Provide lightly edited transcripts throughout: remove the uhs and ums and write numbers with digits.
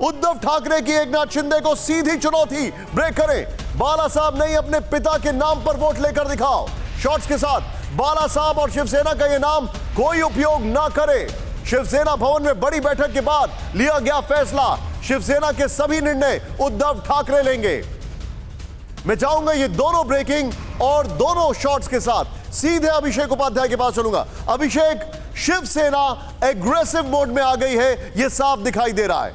उद्धव ठाकरे की एकनाथ शिंदे को सीधी चुनौती। ब्रेक करें, बाला साहब नहीं अपने पिता के नाम पर वोट लेकर दिखाओ। शॉर्ट्स के साथ बाला साहब और शिवसेना का यह नाम कोई उपयोग ना करे। शिवसेना भवन में बड़ी बैठक के बाद लिया गया फैसला, शिवसेना के सभी निर्णय उद्धव ठाकरे लेंगे। मैं चाहूंगा ये दोनों ब्रेकिंग और दोनों शॉट्स के साथ सीधे अभिषेक उपाध्याय के पास चलूंगा। अभिषेक, शिवसेना एग्रेसिव मोड में आ गई है, यह साफ दिखाई दे रहा है।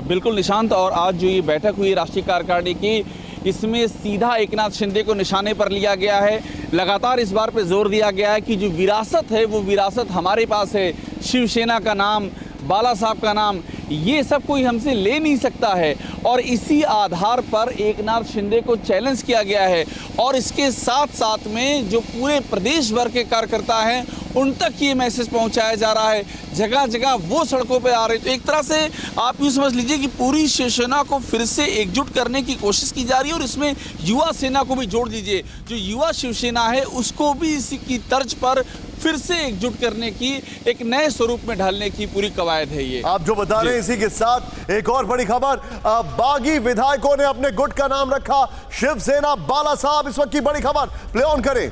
बिल्कुल निशांत, और आज जो ये बैठक हुई राष्ट्रीय कार्यकारिणी की, इसमें सीधा एकनाथ शिंदे को निशाने पर लिया गया है। लगातार इस बार पे जोर दिया गया है कि जो विरासत है वो विरासत हमारे पास है। शिवसेना का नाम, बाला साहब का नाम, ये सब कोई हमसे ले नहीं सकता है, और इसी आधार पर एकनाथ शिंदे को चैलेंज किया गया है। और इसके साथ साथ में जो पूरे प्रदेश भर के कार्यकर्ता हैं उन तक ये मैसेज पहुंचाया जा रहा है। जगह जगह वो सड़कों पे आ रहे। तो एक तरह से आप यूँ समझ लीजिए कि पूरी शिवसेना को फिर से एकजुट करने की कोशिश की जा रही है, और इसमें युवा सेना को भी जोड़ दीजिए। जो युवा शिवसेना है उसको भी इसी की तर्ज पर फिर से एकजुट करने की, एक नए स्वरूप में ढालने की पूरी कवायद है ये। आप जो बता रहे हैं, इसी के साथ एक और बड़ी खबर, बागी विधायकों ने अपने गुट का नाम रखा शिवसेना बाला साहब। इस वक्त की बड़ी खबर प्ले ऑन करें।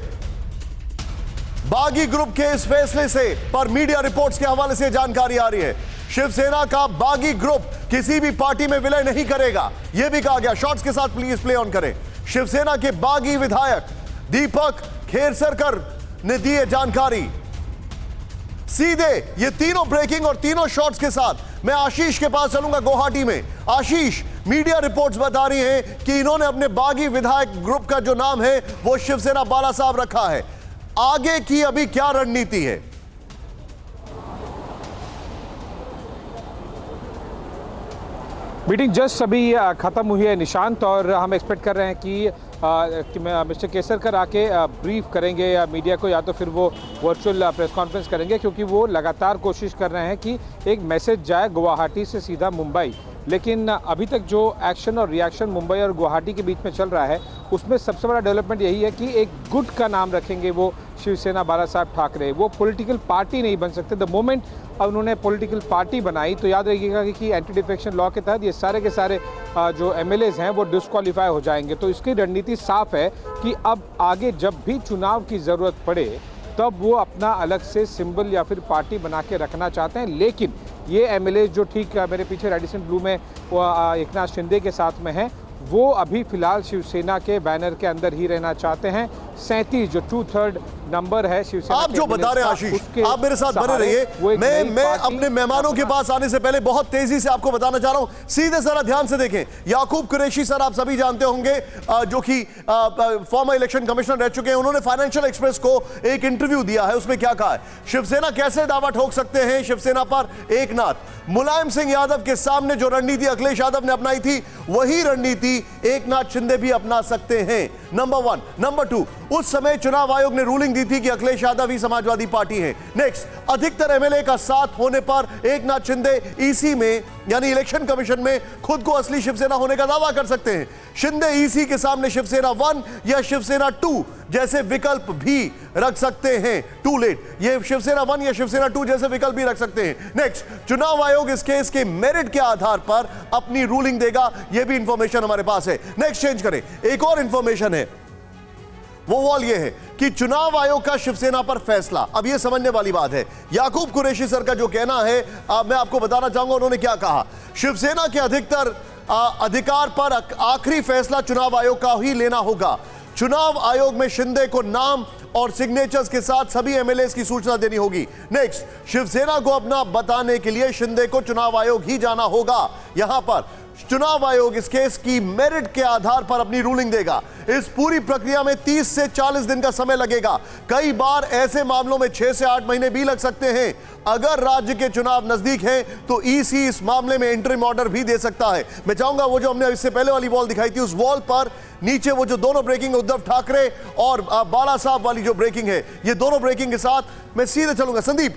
बागी ग्रुप के इस फैसले से पर मीडिया रिपोर्ट्स के हवाले से जानकारी आ रही है, शिवसेना का बागी ग्रुप किसी भी पार्टी में विलय नहीं करेगा, यह भी कहा गया। शॉर्ट्स के साथ प्लीज प्ले ऑन करें। शिवसेना के बागी विधायक दीपक खेरसरकर ने दी है जानकारी। सीधे ये तीनों ब्रेकिंग और तीनों शॉट्स के साथ मैं आशीष के पास चलूंगा गुवाहाटी में। आशीष, मीडिया रिपोर्ट्स बता रही हैं कि इन्होंने अपने बागी विधायक ग्रुप का जो नाम है वो शिवसेना बाला साहब रखा है। आगे की अभी क्या रणनीति है? मीटिंग जस्ट अभी खत्म हुई है निशांत, और हम एक्सपेक्ट कर रहे हैं कि मिस्टर केसरकर आके ब्रीफ करेंगे या मीडिया को, या तो फिर वो वर्चुअल प्रेस कॉन्फ्रेंस करेंगे, क्योंकि वो लगातार कोशिश कर रहे हैं कि एक मैसेज जाए गुवाहाटी से सीधा मुंबई। लेकिन अभी तक जो एक्शन और रिएक्शन मुंबई और गुवाहाटी के बीच में चल रहा है, उसमें सबसे बड़ा डेवलपमेंट यही है कि एक गुट का नाम रखेंगे वो शिवसेना बाला साहब ठाकरे। वो पॉलिटिकल पार्टी नहीं बन सकते। द मोमेंट अब उन्होंने पॉलिटिकल पार्टी बनाई तो याद रखिएगा कि एंटी डिफेक्शन लॉ के तहत ये सारे के सारे जो एमएलएज हैं वो डिस्क्वालीफाई हो जाएंगे। तो इसकी रणनीति साफ है कि अब आगे जब भी चुनाव की ज़रूरत पड़े तब वो अपना अलग से सिंबल या फिर पार्टी बना के रखना चाहते हैं। लेकिन ये एमएलए जो ठीक मेरे पीछे रेडिसन ब्लू में वो एकनाथ शिंदे के साथ में हैं, वो अभी फिलहाल शिवसेना के बैनर के अंदर ही रहना चाहते हैं। 37 जो 2/3 नंबर है शिवसेना। आप जो बता रहे हैं आशीष, आप मेरे साथ बने रहिए। मैं अपने मेहमानों के पास आने से पहले बहुत तेजी से आपको बताना चाह रहा हूं, सीधे जरा ध्यान से देखें। याकूब कुरैशी सर आप सभी जानते होंगे, जो कि फॉर्मर इलेक्शन कमिश्नर रह चुके हैं। उन्होंने फाइनेंशियल एक्सप्रेस को एक इंटरव्यू दिया है, उसमें क्या कहा है, शिवसेना कैसे दावा ठोक सकते हैं शिवसेना पर एकनाथ। मुलायम सिंह यादव के सामने जो रणनीति अखिलेश यादव ने अपनाई थी, वही रणनीति एकनाथ शिंदे भी अपना सकते हैं। नंबर 1। नंबर 2, उस समय चुनाव आयोग ने रूलिंग दी थी कि अखिलेश यादव ही समाजवादी पार्टी है। नेक्स्ट, अधिकतर एमएलए का साथ होने पर एकनाथ शिंदे ईसी में यानी इलेक्शन कमीशन में खुद को असली शिवसेना होने का दावा कर सकते हैं। शिंदे ईसी के सामने शिवसेना 1 या शिवसेना 2 जैसे विकल्प भी रख सकते हैं। टू लेट, ये शिवसेना 1 या शिवसेना 2 जैसे विकल्प भी रख सकते हैं। नेक्स्ट, चुनाव आयोग इस केस के मेरिट के आधार पर अपनी रूलिंग देगा, यह भी इंफॉर्मेशन हमारे पास है। नेक्स्ट चेंज करें, एक और इंफॉर्मेशन है, वो वॉल ये है कि चुनाव आयोग का शिवसेना पर फैसला। अब ये समझने वाली बात है, याकूब कुरैशी सर का जो कहना है मैं आपको बताना चाहूंगा उन्होंने क्या कहा। शिवसेना के अधिकतर अधिकार पर आखिरी फैसला चुनाव आयोग का ही लेना होगा। चुनाव आयोग में शिंदे को नाम और सिग्नेचर्स के साथ सभी एमएलएस की सूचना देनी होगी। नेक्स्ट, शिवसेना को अपना बताने के लिए शिंदे को चुनाव आयोग ही जाना होगा। यहां पर चुनाव आयोग इस केस की मेरिट के आधार पर अपनी रूलिंग देगा। इस पूरी प्रक्रिया में 30 से 40 दिन का समय लगेगा। कई बार ऐसे मामलों में 6 से 8 महीने भी लग सकते हैं। अगर राज्य के चुनाव नजदीक हैं तो ईसी इस मामले में इंटरिम ऑर्डर भी दे सकता है। मैं चाहूंगा वो जो हमने इससे पहले वाली वॉल दिखाई थी, उस वॉल पर नीचे वो जो दोनों ब्रेकिंग उद्धव ठाकरे और बाला साहब वाली जो ब्रेकिंग है, ये दोनों ब्रेकिंग के साथ मैं सीधे चलूंगा। संदीप,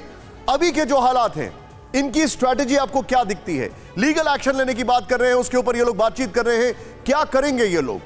अभी के जो हालात हैं, इनकी स्ट्रैटेजी आपको क्या दिखती है? लीगल एक्शन लेने की बात कर रहे हैं, उसके ऊपर ये लोग बातचीत कर रहे हैं, क्या करेंगे ये लोग?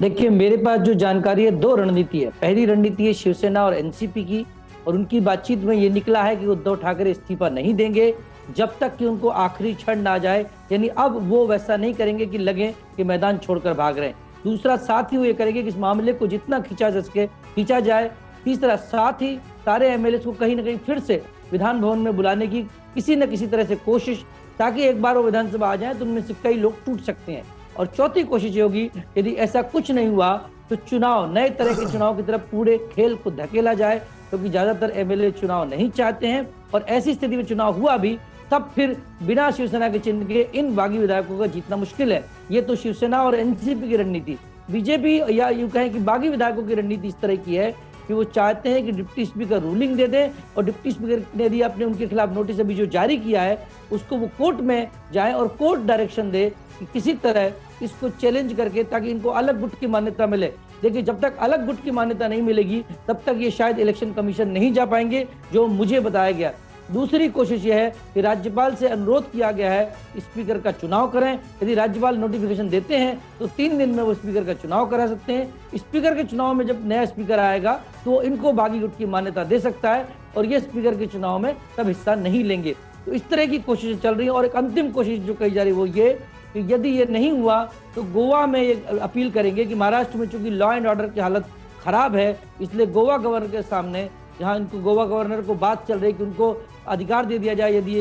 देखिए, मेरे पास जो जानकारी है, 2 रणनीति है। पहली रणनीति है शिवसेना और एनसीपी की, और उनकी बातचीत में ये निकला है कि उद्धव ठाकरे इस्तीफा नहीं देंगे जब तक कि उनको आखिरी क्षण ना जाए। यानी अब वो वैसा नहीं करेंगे कि लगे कि मैदान छोड़कर भाग रहे हैं। दूसरा, साथ ही वो ये करेंगे कि इस मामले को जितना खींचा जा सके खींचा जाए। तीसरा, साथ ही सारे एमएलए को कहीं ना कहीं फिर से विधान भवन में बुलाने की किसी न किसी तरह से कोशिश, ताकि एक बार वो विधानसभा आ जाए तो उनमें से कई लोग टूट सकते हैं। और चौथी कोशिश ये होगी, यदि ऐसा कुछ नहीं हुआ तो चुनाव, नए तरह के चुनाव की तरफ पूरे खेल को धकेला जाए, क्योंकि ज्यादातर एमएलए चुनाव नहीं चाहते हैं। और ऐसी स्थिति में चुनाव हुआ भी तब फिर बिना शिवसेना के चिन्ह के इन बागी विधायकों का जीतना मुश्किल है। ये तो शिवसेना और एनसीपी की रणनीति। बीजेपी या यूं कहें कि बागी विधायकों की रणनीति इस तरह की है कि वो चाहते हैं कि डिप्टी स्पीकर रूलिंग दे दे, और डिप्टी स्पीकर ने यदि आपने उनके खिलाफ नोटिस अभी जो जारी किया है उसको वो कोर्ट में जाए और कोर्ट डायरेक्शन दे कि किसी तरह इसको चैलेंज करके, ताकि इनको अलग गुट की मान्यता मिले। देखिए, जब तक अलग गुट की मान्यता नहीं मिलेगी तब तक ये शायद इलेक्शन कमीशन नहीं जा पाएंगे, जो मुझे बताया गया। दूसरी कोशिश यह है कि राज्यपाल से अनुरोध किया गया है स्पीकर का चुनाव करें। यदि राज्यपाल नोटिफिकेशन देते हैं तो 3 दिन में वो स्पीकर का चुनाव करा सकते हैं। स्पीकर के चुनाव में जब नया स्पीकर आएगा तो इनको बागी गुट की मान्यता दे सकता है, और ये स्पीकर के चुनाव में तब हिस्सा नहीं लेंगे। तो इस तरह की कोशिशें चल रही हैं। और एक अंतिम कोशिश जो कही जा रही है वो ये कि यदि ये नहीं हुआ तो गोवा में ये अपील करेंगे कि महाराष्ट्र में चूंकि लॉ एंड ऑर्डर की हालत खराब है, इसलिए गोवा गवर्नर के सामने, जहां इनको गोवा गवर्नर को बात चल रही कि उनको अधिकार दे दिया जाए यदि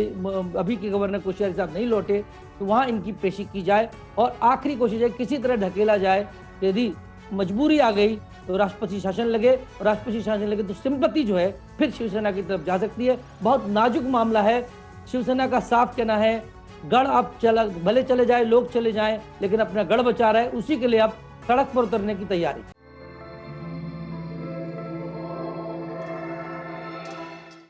अभी के गवर्नर कोश्यारी साहब नहीं लौटे तो वहां इनकी पेशी की जाए। और आखिरी कोशिश है किसी तरह ढकेला जाए। यदि मजबूरी आ गई तो राष्ट्रपति शासन लगे, और राष्ट्रपति शासन लगे तो सिंपैथी जो है फिर शिवसेना की तरफ जा सकती है। बहुत नाजुक मामला है। शिवसेना का साफ कहना है गढ़ आप भले चले जाए, लोग चले जाएं, लेकिन अपना गढ़ बचा रहे, उसी के लिए आप सड़क पर उतरने की तैयारी।